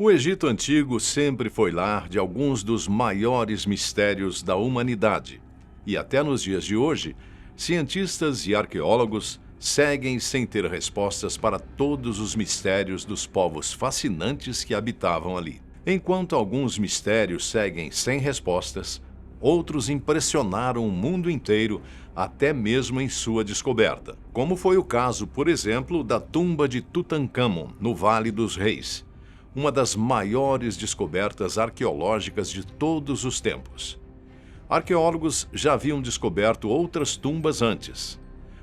O Egito Antigo sempre foi lar de alguns dos maiores mistérios da humanidade. E até nos dias de hoje, cientistas e arqueólogos seguem sem ter respostas para todos os mistérios dos povos fascinantes que habitavam ali. Enquanto alguns mistérios seguem sem respostas, outros impressionaram o mundo inteiro, até mesmo em sua descoberta. Como foi o caso, por exemplo, da tumba de Tutancâmon, no Vale dos Reis, uma das maiores descobertas arqueológicas de todos os tempos. Arqueólogos já haviam descoberto outras tumbas antes,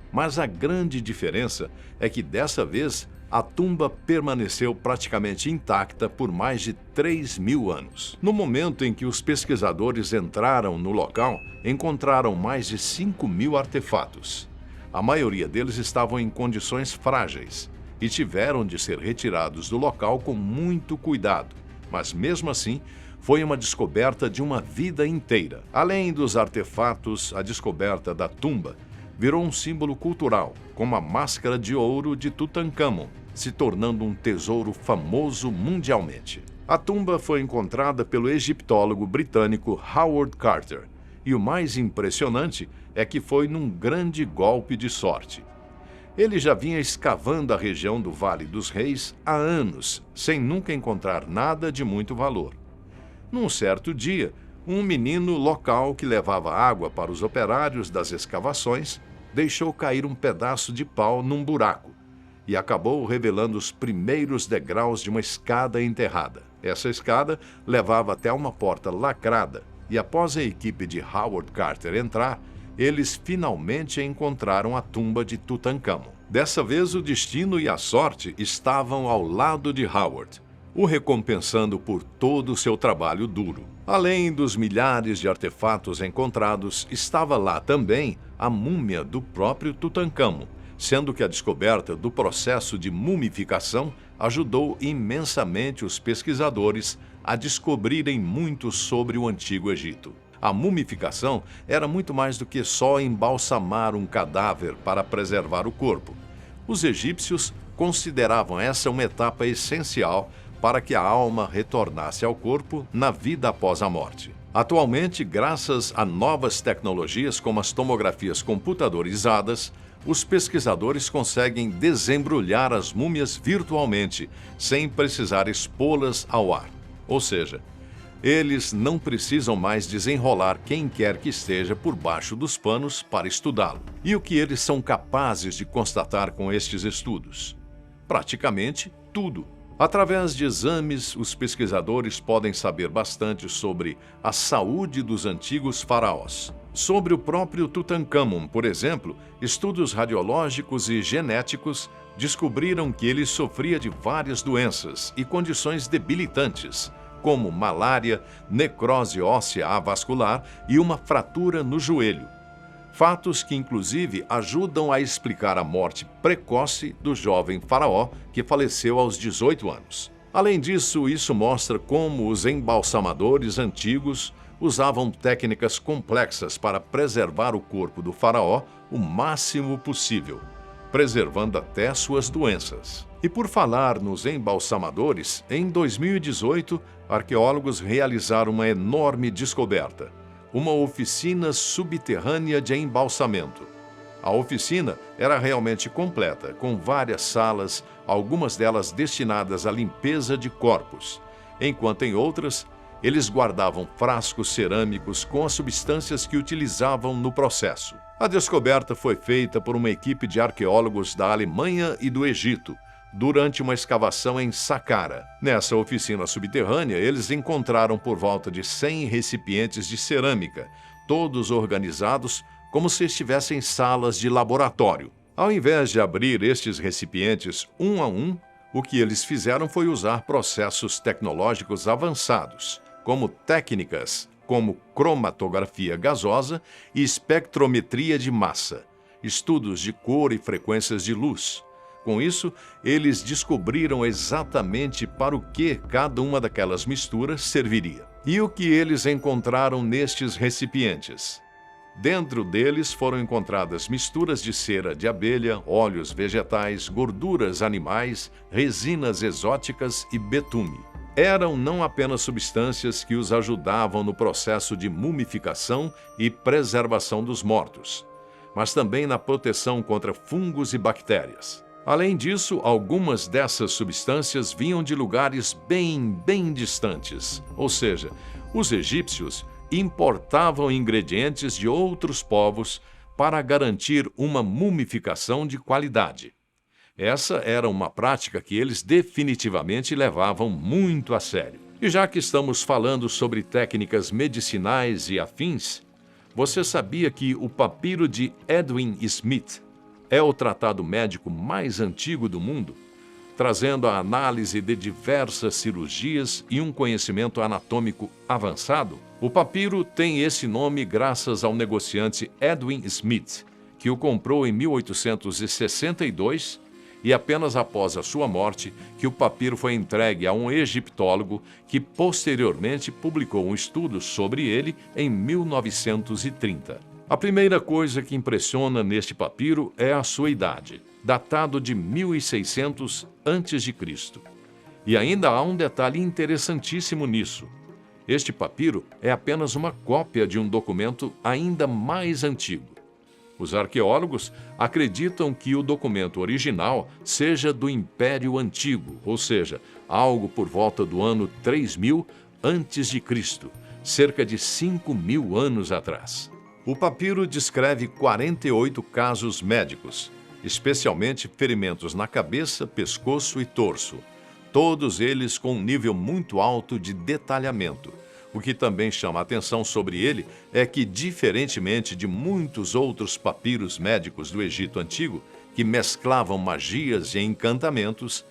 mas a grande diferença é que dessa vez a tumba permaneceu praticamente intacta por mais de 3.000 anos. No momento em que os pesquisadores entraram no local, encontraram mais de 5.000 artefatos. A maioria deles estavam em condições frágeis e tiveram de ser retirados do local com muito cuidado, mas mesmo assim, foi uma descoberta de uma vida inteira. Além dos artefatos, a descoberta da tumba virou um símbolo cultural, como a máscara de ouro de Tutancâmon, se tornando um tesouro famoso mundialmente. A tumba foi encontrada pelo egiptólogo britânico Howard Carter, e o mais impressionante é que foi num grande golpe de sorte. Ele já vinha escavando a região do Vale dos Reis há anos, sem nunca encontrar nada de muito valor. Num certo dia, um menino local que levava água para os operários das escavações deixou cair um pedaço de pau num buraco e acabou revelando os primeiros degraus de uma escada enterrada. Essa escada levava até uma porta lacrada e, após a equipe de Howard Carter entrar, eles finalmente encontraram a tumba de Tutancâmon. Dessa vez, o destino e a sorte estavam ao lado de Howard, o recompensando por todo o seu trabalho duro. Além dos milhares de artefatos encontrados, estava lá também a múmia do próprio Tutancâmon, sendo que a descoberta do processo de mumificação ajudou imensamente os pesquisadores a descobrirem muito sobre o Antigo Egito. A mumificação era muito mais do que só embalsamar um cadáver para preservar o corpo. Os egípcios consideravam essa uma etapa essencial para que a alma retornasse ao corpo na vida após a morte. Atualmente, graças a novas tecnologias como as tomografias computadorizadas, os pesquisadores conseguem desembrulhar as múmias virtualmente, sem precisar expô-las ao ar. Ou seja, eles não precisam mais desenrolar quem quer que esteja por baixo dos panos para estudá-lo. E o que eles são capazes de constatar com estes estudos? Praticamente tudo. Através de exames, os pesquisadores podem saber bastante sobre a saúde dos antigos faraós. Sobre o próprio Tutancâmon, por exemplo, estudos radiológicos e genéticos descobriram que ele sofria de várias doenças e condições debilitantes, como malária, necrose óssea avascular e uma fratura no joelho. Fatos que, inclusive, ajudam a explicar a morte precoce do jovem faraó, que faleceu aos 18 anos. Além disso, isso mostra como os embalsamadores antigos usavam técnicas complexas para preservar o corpo do faraó o máximo possível, preservando até suas doenças. E por falar nos embalsamadores, em 2018, arqueólogos realizaram uma enorme descoberta: uma oficina subterrânea de embalsamento. A oficina era realmente completa, com várias salas, algumas delas destinadas à limpeza de corpos, enquanto em outras, eles guardavam frascos cerâmicos com as substâncias que utilizavam no processo. A descoberta foi feita por uma equipe de arqueólogos da Alemanha e do Egito, durante uma escavação em Saqqara. Nessa oficina subterrânea, eles encontraram por volta de 100 recipientes de cerâmica, todos organizados como se estivessem em salas de laboratório. Ao invés de abrir estes recipientes um a um, o que eles fizeram foi usar processos tecnológicos avançados, como técnicas como cromatografia gasosa e espectrometria de massa, estudos de cor e frequências de luz. Com isso, eles descobriram exatamente para o que cada uma daquelas misturas serviria. E o que eles encontraram nestes recipientes? Dentro deles foram encontradas misturas de cera de abelha, óleos vegetais, gorduras animais, resinas exóticas e betume. eram não apenas substâncias que os ajudavam no processo de mumificação e preservação dos mortos, mas também na proteção contra fungos e bactérias. Além disso, algumas dessas substâncias vinham de lugares bem distantes, ou seja, os egípcios importavam ingredientes de outros povos para garantir uma mumificação de qualidade. Essa era uma prática que eles definitivamente levavam muito a sério. E já que estamos falando sobre técnicas medicinais e afins, você sabia que o papiro de Edwin Smith é o tratado médico mais antigo do mundo, trazendo a análise de diversas cirurgias e um conhecimento anatômico avançado? O papiro tem esse nome graças ao negociante Edwin Smith, que o comprou em 1862 e apenas após a sua morte que o papiro foi entregue a um egiptólogo que posteriormente publicou um estudo sobre ele em 1930. A primeira coisa que impressiona neste papiro é a sua idade, datado de 1600 a.C. E ainda há um detalhe interessantíssimo nisso. Este papiro é apenas uma cópia de um documento ainda mais antigo. Os arqueólogos acreditam que o documento original seja do Império Antigo, ou seja, algo por volta do ano 3000 a.C., cerca de 5.000 anos atrás. O papiro descreve 48 casos médicos, especialmente ferimentos na cabeça, pescoço e torso, todos eles com um nível muito alto de detalhamento. O que também chama a atenção sobre ele é que, diferentemente de muitos outros papiros médicos do Egito Antigo, que mesclavam magias e encantamentos,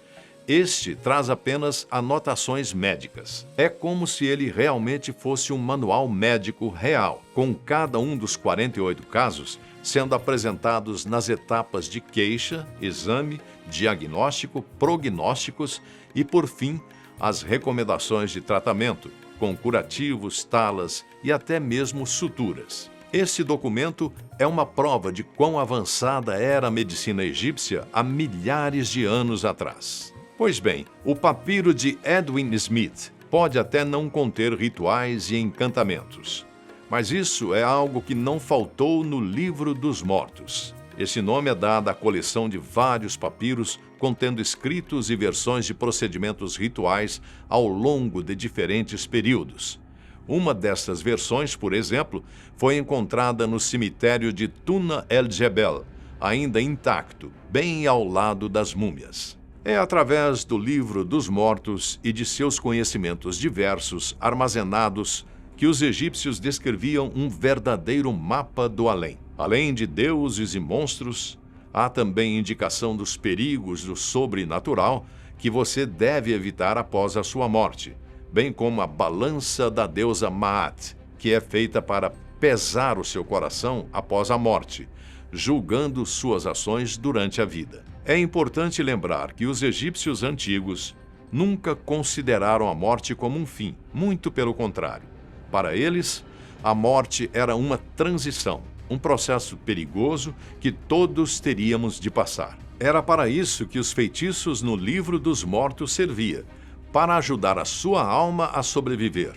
este traz apenas anotações médicas. É como se ele realmente fosse um manual médico real, com cada um dos 48 casos sendo apresentados nas etapas de queixa, exame, diagnóstico, prognósticos e, por fim, as recomendações de tratamento, com curativos, talas e até mesmo suturas. Esse documento é uma prova de quão avançada era a medicina egípcia há milhares de anos atrás. Pois bem, o papiro de Edwin Smith pode até não conter rituais e encantamentos, mas isso é algo que não faltou no Livro dos Mortos. Esse nome é dado à coleção de vários papiros contendo escritos e versões de procedimentos rituais ao longo de diferentes períodos. Uma dessas versões, por exemplo, foi encontrada no cemitério de Tuna el-Jebel, ainda intacto, bem ao lado das múmias. É através do Livro dos Mortos e de seus conhecimentos diversos armazenados que os egípcios descreviam um verdadeiro mapa do além. Além de deuses e monstros, há também indicação dos perigos do sobrenatural que você deve evitar após a sua morte, bem como a balança da deusa Maat, que é feita para pesar o seu coração após a morte, julgando suas ações durante a vida. É importante lembrar que os egípcios antigos nunca consideraram a morte como um fim, muito pelo contrário. Para eles, a morte era uma transição, um processo perigoso que todos teríamos de passar. Era para isso que os feitiços no Livro dos Mortos servia, para ajudar a sua alma a sobreviver,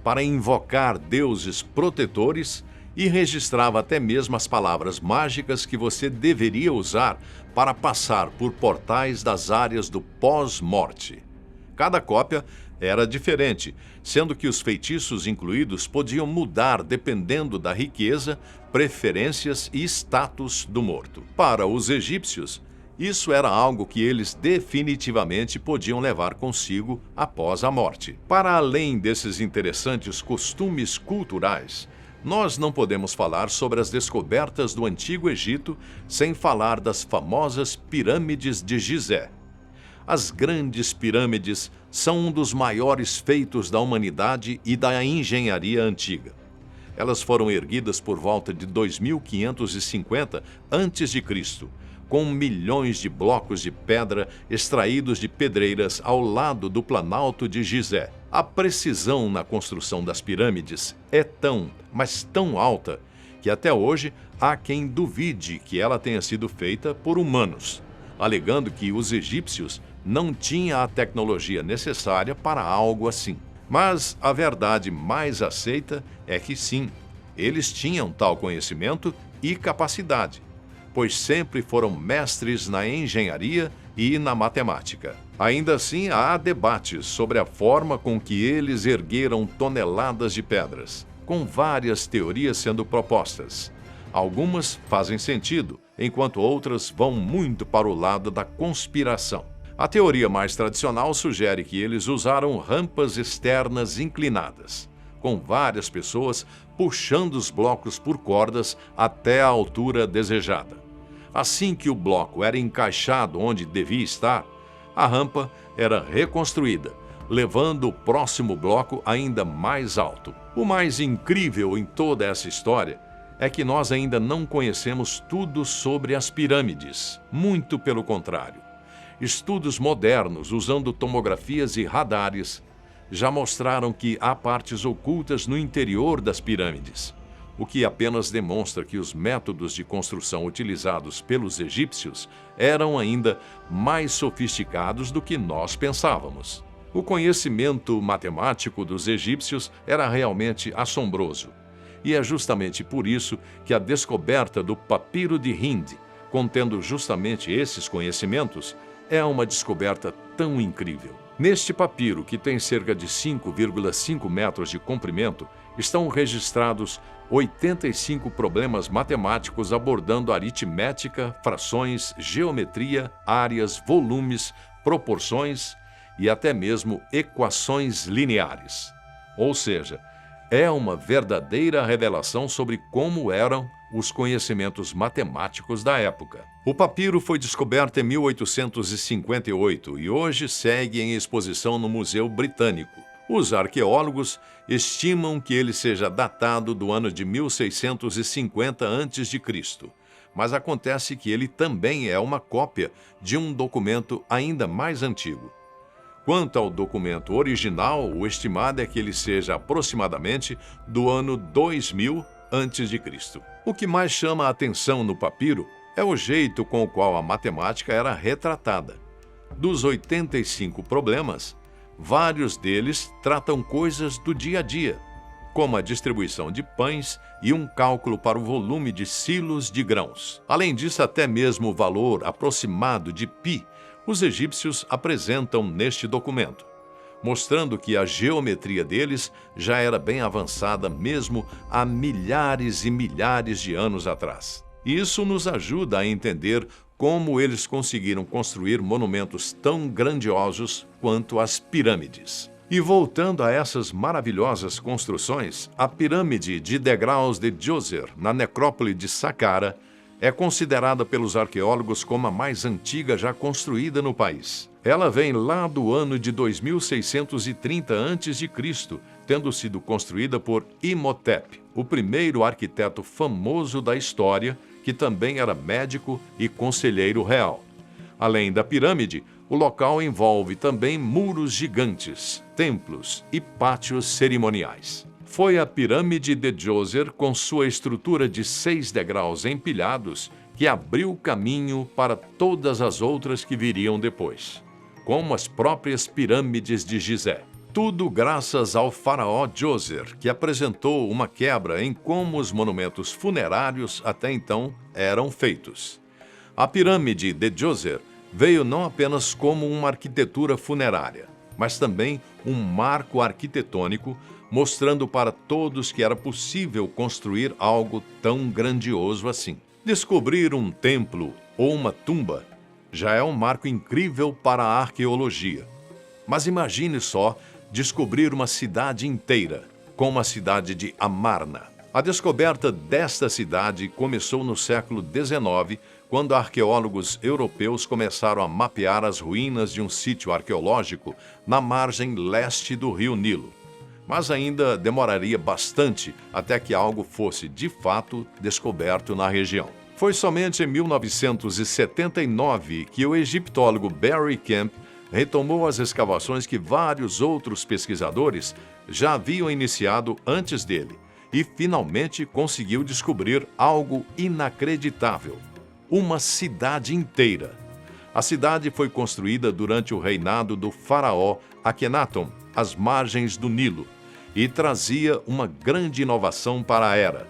para invocar deuses protetores e registrava até mesmo as palavras mágicas que você deveria usar para passar por portais das áreas do pós-morte. Cada cópia era diferente, sendo que os feitiços incluídos podiam mudar dependendo da riqueza, preferências e status do morto. Para os egípcios, isso era algo que eles definitivamente podiam levar consigo após a morte. Para além desses interessantes costumes culturais, nós não podemos falar sobre as descobertas do Antigo Egito sem falar das famosas pirâmides de Gizé. As grandes pirâmides são um dos maiores feitos da humanidade e da engenharia antiga. Elas foram erguidas por volta de 2550 a.C., com milhões de blocos de pedra extraídos de pedreiras ao lado do Planalto de Gizé. A precisão na construção das pirâmides é tão, mas tão alta, que até hoje há quem duvide que ela tenha sido feita por humanos, alegando que os egípcios não tinha a tecnologia necessária para algo assim. Mas a verdade mais aceita é que sim, eles tinham tal conhecimento e capacidade, pois sempre foram mestres na engenharia e na matemática. Ainda assim, há debates sobre a forma com que eles ergueram toneladas de pedras, com várias teorias sendo propostas. Algumas fazem sentido, enquanto outras vão muito para o lado da conspiração. A teoria mais tradicional sugere que eles usaram rampas externas inclinadas, com várias pessoas puxando os blocos por cordas até a altura desejada. Assim que o bloco era encaixado onde devia estar, a rampa era reconstruída, levando o próximo bloco ainda mais alto. O mais incrível em toda essa história é que nós ainda não conhecemos tudo sobre as pirâmides. Muito pelo contrário. Estudos modernos usando tomografias e radares já mostraram que há partes ocultas no interior das pirâmides, o que apenas demonstra que os métodos de construção utilizados pelos egípcios eram ainda mais sofisticados do que nós pensávamos. O conhecimento matemático dos egípcios era realmente assombroso, e é justamente por isso que a descoberta do papiro de Hind, contendo justamente esses conhecimentos, é uma descoberta tão incrível. Neste papiro, que tem cerca de 5,5 metros de comprimento, estão registrados 85 problemas matemáticos abordando aritmética, frações, geometria, áreas, volumes, proporções e até mesmo equações lineares. Ou seja, é uma verdadeira revelação sobre como eram os conhecimentos matemáticos da época. O papiro foi descoberto em 1858 e hoje segue em exposição no Museu Britânico. Os arqueólogos estimam que ele seja datado do ano de 1650 a.C., mas acontece que ele também é uma cópia de um documento ainda mais antigo. Quanto ao documento original, o estimado é que ele seja aproximadamente do ano 2000 a.C. O que mais chama a atenção no papiro é o jeito com o qual a matemática era retratada. Dos 85 problemas, vários deles tratam coisas do dia a dia, como a distribuição de pães e um cálculo para o volume de silos de grãos. Além disso, até mesmo o valor aproximado de π, os egípcios apresentam neste documento, mostrando que a geometria deles já era bem avançada mesmo há milhares e milhares de anos atrás. Isso nos ajuda a entender como eles conseguiram construir monumentos tão grandiosos quanto as pirâmides. E voltando a essas maravilhosas construções, a pirâmide de degraus de Djoser, na necrópole de Saqqara, é considerada pelos arqueólogos como a mais antiga já construída no país. Ela vem lá do ano de 2630 a.C., tendo sido construída por Imhotep, o primeiro arquiteto famoso da história, que também era médico e conselheiro real. Além da pirâmide, o local envolve também muros gigantes, templos e pátios cerimoniais. Foi a pirâmide de Djoser, com sua estrutura de 6 degraus empilhados, que abriu caminho para todas as outras que viriam depois, como as próprias pirâmides de Gizé. Tudo graças ao faraó Djoser, que apresentou uma quebra em como os monumentos funerários até então eram feitos. A pirâmide de Djoser veio não apenas como uma arquitetura funerária, mas também um marco arquitetônico, mostrando para todos que era possível construir algo tão grandioso assim. Descobrir um templo ou uma tumba já é um marco incrível para a arqueologia. Mas imagine só descobrir uma cidade inteira, como a cidade de Amarna. A descoberta desta cidade começou no século XIX, quando arqueólogos europeus começaram a mapear as ruínas de um sítio arqueológico na margem leste do rio Nilo. Mas ainda demoraria bastante até que algo fosse, de fato, descoberto na região. Foi somente em 1979 que o egiptólogo Barry Kemp retomou as escavações que vários outros pesquisadores já haviam iniciado antes dele e finalmente conseguiu descobrir algo inacreditável: uma cidade inteira. A cidade foi construída durante o reinado do faraó Akhenaton, às margens do Nilo, e trazia uma grande inovação para a era,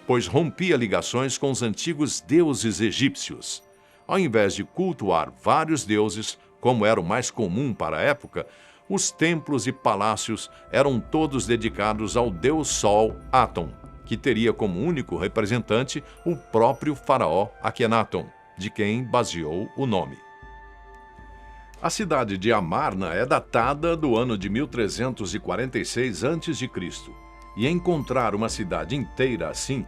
pois rompia ligações com os antigos deuses egípcios. Ao invés de cultuar vários deuses, como era o mais comum para a época, os templos e palácios eram todos dedicados ao deus Sol Aton, que teria como único representante o próprio faraó Akhenaton, de quem baseou o nome. A cidade de Amarna é datada do ano de 1346 a.C., e encontrar uma cidade inteira assim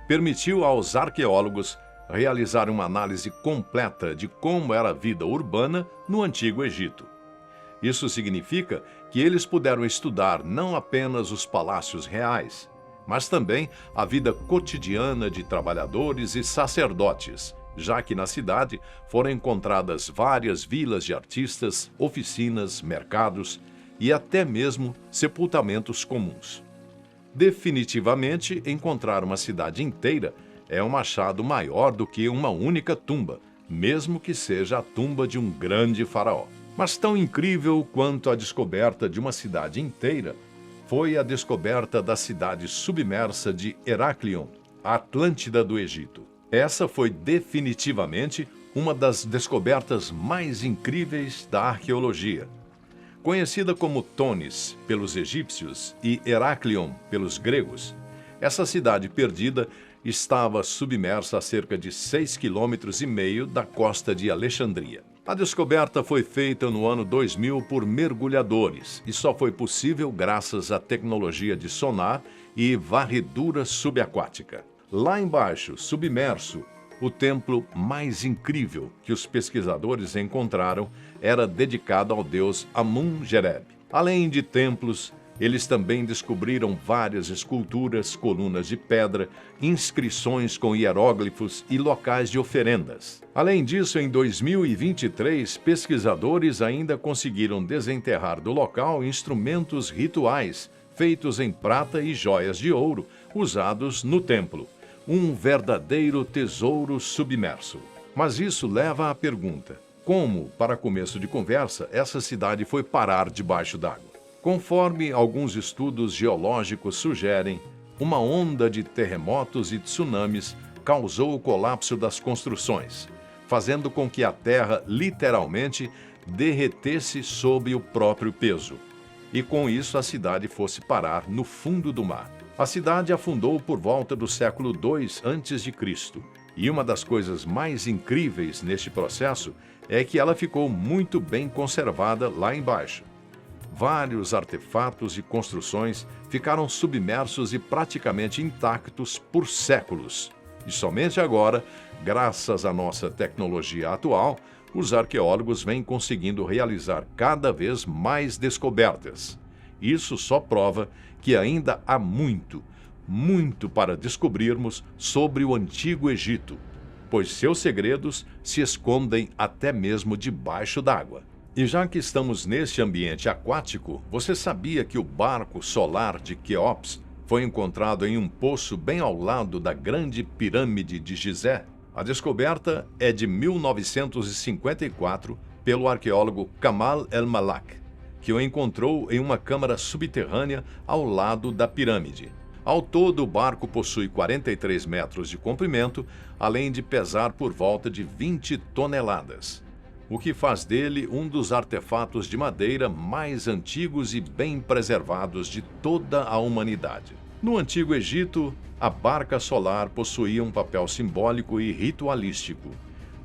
permitiu aos arqueólogos realizar uma análise completa de como era a vida urbana no Antigo Egito. Isso significa que eles puderam estudar não apenas os palácios reais, mas também a vida cotidiana de trabalhadores e sacerdotes, já que na cidade foram encontradas várias vilas de artistas, oficinas, mercados e até mesmo sepultamentos comuns. Definitivamente, encontrar uma cidade inteira é um achado maior do que uma única tumba, mesmo que seja a tumba de um grande faraó. Mas tão incrível quanto a descoberta de uma cidade inteira foi a descoberta da cidade submersa de Heraklion, a Atlântida do Egito. Essa foi definitivamente uma das descobertas mais incríveis da arqueologia. Conhecida como Tonis pelos egípcios e Heraklion pelos gregos, essa cidade perdida estava submersa a cerca de 6,5 km da costa de Alexandria. A descoberta foi feita no ano 2000 por mergulhadores e só foi possível graças à tecnologia de sonar e varredura subaquática. Lá embaixo, submerso, o templo mais incrível que os pesquisadores encontraram era dedicado ao deus Amun-Gereb. Além de templos, eles também descobriram várias esculturas, colunas de pedra, inscrições com hieróglifos e locais de oferendas. Além disso, em 2023, pesquisadores ainda conseguiram desenterrar do local instrumentos rituais feitos em prata e joias de ouro usados no templo. Um verdadeiro tesouro submerso. Mas isso leva à pergunta: como, para começo de conversa, essa cidade foi parar debaixo d'água? Conforme alguns estudos geológicos sugerem, uma onda de terremotos e tsunamis causou o colapso das construções, fazendo com que a terra literalmente derretesse sob o próprio peso. E com isso a cidade fosse parar no fundo do mar. A cidade afundou por volta do século II a.C., e uma das coisas mais incríveis neste processo é que ela ficou muito bem conservada lá embaixo. Vários artefatos e construções ficaram submersos e praticamente intactos por séculos. E somente agora, graças à nossa tecnologia atual, os arqueólogos vêm conseguindo realizar cada vez mais descobertas. Isso só prova que ainda há muito, muito para descobrirmos sobre o Antigo Egito, pois seus segredos se escondem até mesmo debaixo d'água. E já que estamos neste ambiente aquático, você sabia que o barco solar de Quéops foi encontrado em um poço bem ao lado da grande pirâmide de Gizé? A descoberta é de 1954 pelo arqueólogo Kamal El-Malak, que o encontrou em uma câmara subterrânea ao lado da pirâmide. Ao todo, o barco possui 43 metros de comprimento, além de pesar por volta de 20 toneladas, o que faz dele um dos artefatos de madeira mais antigos e bem preservados de toda a humanidade. No Antigo Egito, a barca solar possuía um papel simbólico e ritualístico.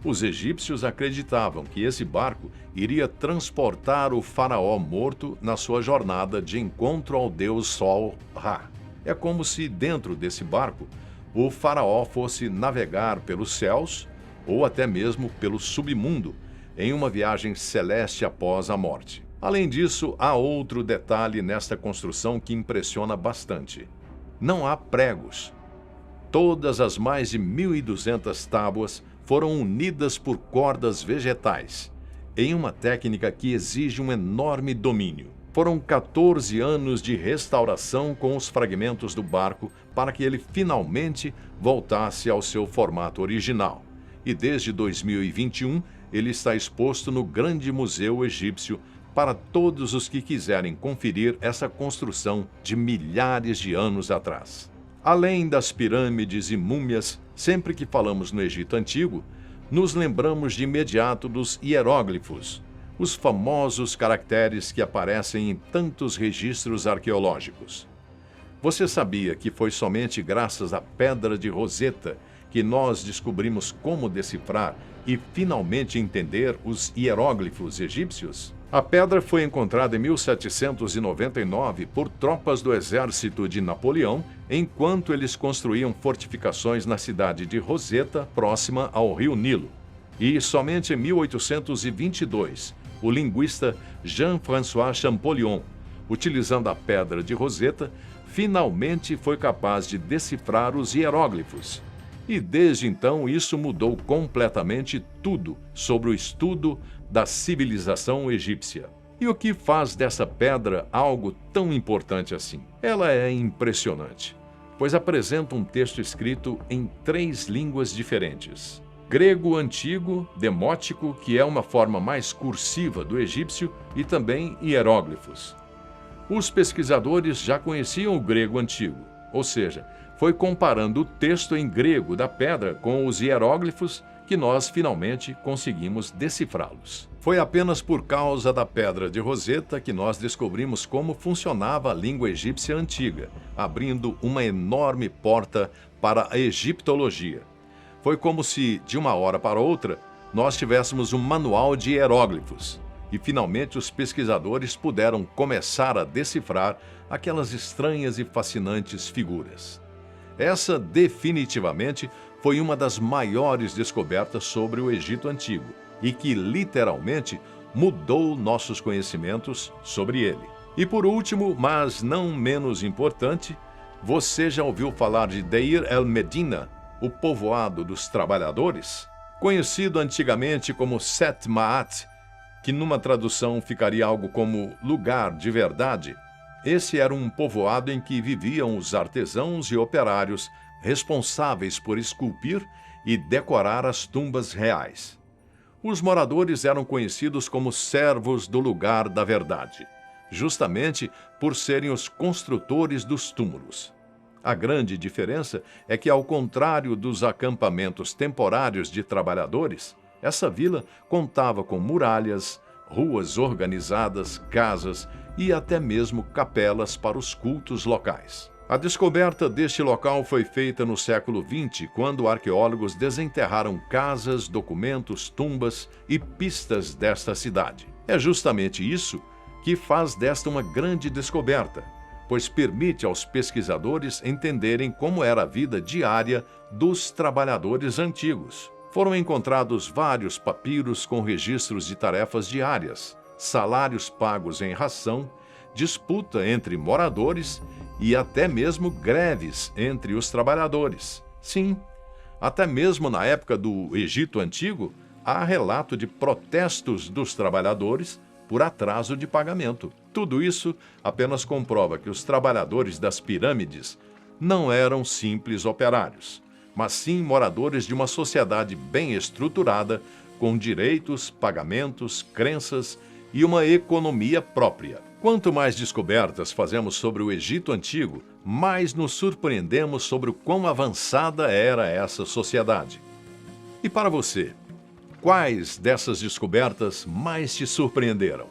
Os egípcios acreditavam que esse barco iria transportar o faraó morto na sua jornada de encontro ao deus Sol Ra. É como se dentro desse barco o faraó fosse navegar pelos céus ou até mesmo pelo submundo em uma viagem celeste após a morte. Além disso, há outro detalhe nesta construção que impressiona bastante. Não há pregos. Todas as mais de 1.200 tábuas foram unidas por cordas vegetais, em uma técnica que exige um enorme domínio. Foram 14 anos de restauração com os fragmentos do barco para que ele finalmente voltasse ao seu formato original. E desde 2021, ele está exposto no Grande Museu Egípcio para todos os que quiserem conferir essa construção de milhares de anos atrás. Além das pirâmides e múmias, sempre que falamos no Egito Antigo, nos lembramos de imediato dos hieróglifos, os famosos caracteres que aparecem em tantos registros arqueológicos. Você sabia que foi somente graças à Pedra de Roseta que nós descobrimos como decifrar e finalmente entender os hieróglifos egípcios? A pedra foi encontrada em 1799 por tropas do exército de Napoleão, enquanto eles construíam fortificações na cidade de Roseta, próxima ao rio Nilo. E somente em 1822, o linguista Jean-François Champollion, utilizando a Pedra de Roseta, finalmente foi capaz de decifrar os hieróglifos. E desde então isso mudou completamente tudo sobre o estudo da civilização egípcia. E o que faz dessa pedra algo tão importante assim? Ela é impressionante, pois apresenta um texto escrito em 3 línguas diferentes: grego antigo, demótico, que é uma forma mais cursiva do egípcio, e também hieróglifos. Os pesquisadores já conheciam o grego antigo, ou seja, foi comparando o texto em grego da pedra com os hieróglifos que nós finalmente conseguimos decifrá-los. Foi apenas por causa da Pedra de Roseta que nós descobrimos como funcionava a língua egípcia antiga, abrindo uma enorme porta para a egiptologia. Foi como se, de uma hora para outra, nós tivéssemos um manual de hieróglifos. E finalmente os pesquisadores puderam começar a decifrar aquelas estranhas e fascinantes figuras. Essa, definitivamente, foi uma das maiores descobertas sobre o Egito Antigo e que, literalmente, mudou nossos conhecimentos sobre ele. E por último, mas não menos importante, você já ouviu falar de Deir el-Medina, o povoado dos trabalhadores? Conhecido antigamente como Set Ma'at, que numa tradução ficaria algo como lugar de verdade. Esse era um povoado em que viviam os artesãos e operários responsáveis por esculpir e decorar as tumbas reais. Os moradores eram conhecidos como servos do lugar da verdade, justamente por serem os construtores dos túmulos. A grande diferença é que, ao contrário dos acampamentos temporários de trabalhadores, essa vila contava com muralhas, ruas organizadas, casas e até mesmo capelas para os cultos locais. A descoberta deste local foi feita no século XX, quando arqueólogos desenterraram casas, documentos, tumbas e pistas desta cidade. É justamente isso que faz desta uma grande descoberta, pois permite aos pesquisadores entenderem como era a vida diária dos trabalhadores antigos. Foram encontrados vários papiros com registros de tarefas diárias, salários pagos em ração, disputa entre moradores e até mesmo greves entre os trabalhadores. Sim, até mesmo na época do Egito Antigo, há relato de protestos dos trabalhadores por atraso de pagamento. Tudo isso apenas comprova que os trabalhadores das pirâmides não eram simples operários, mas sim moradores de uma sociedade bem estruturada, com direitos, pagamentos, crenças e uma economia própria. Quanto mais descobertas fazemos sobre o Egito Antigo, mais nos surpreendemos sobre o quão avançada era essa sociedade. E para você, quais dessas descobertas mais te surpreenderam?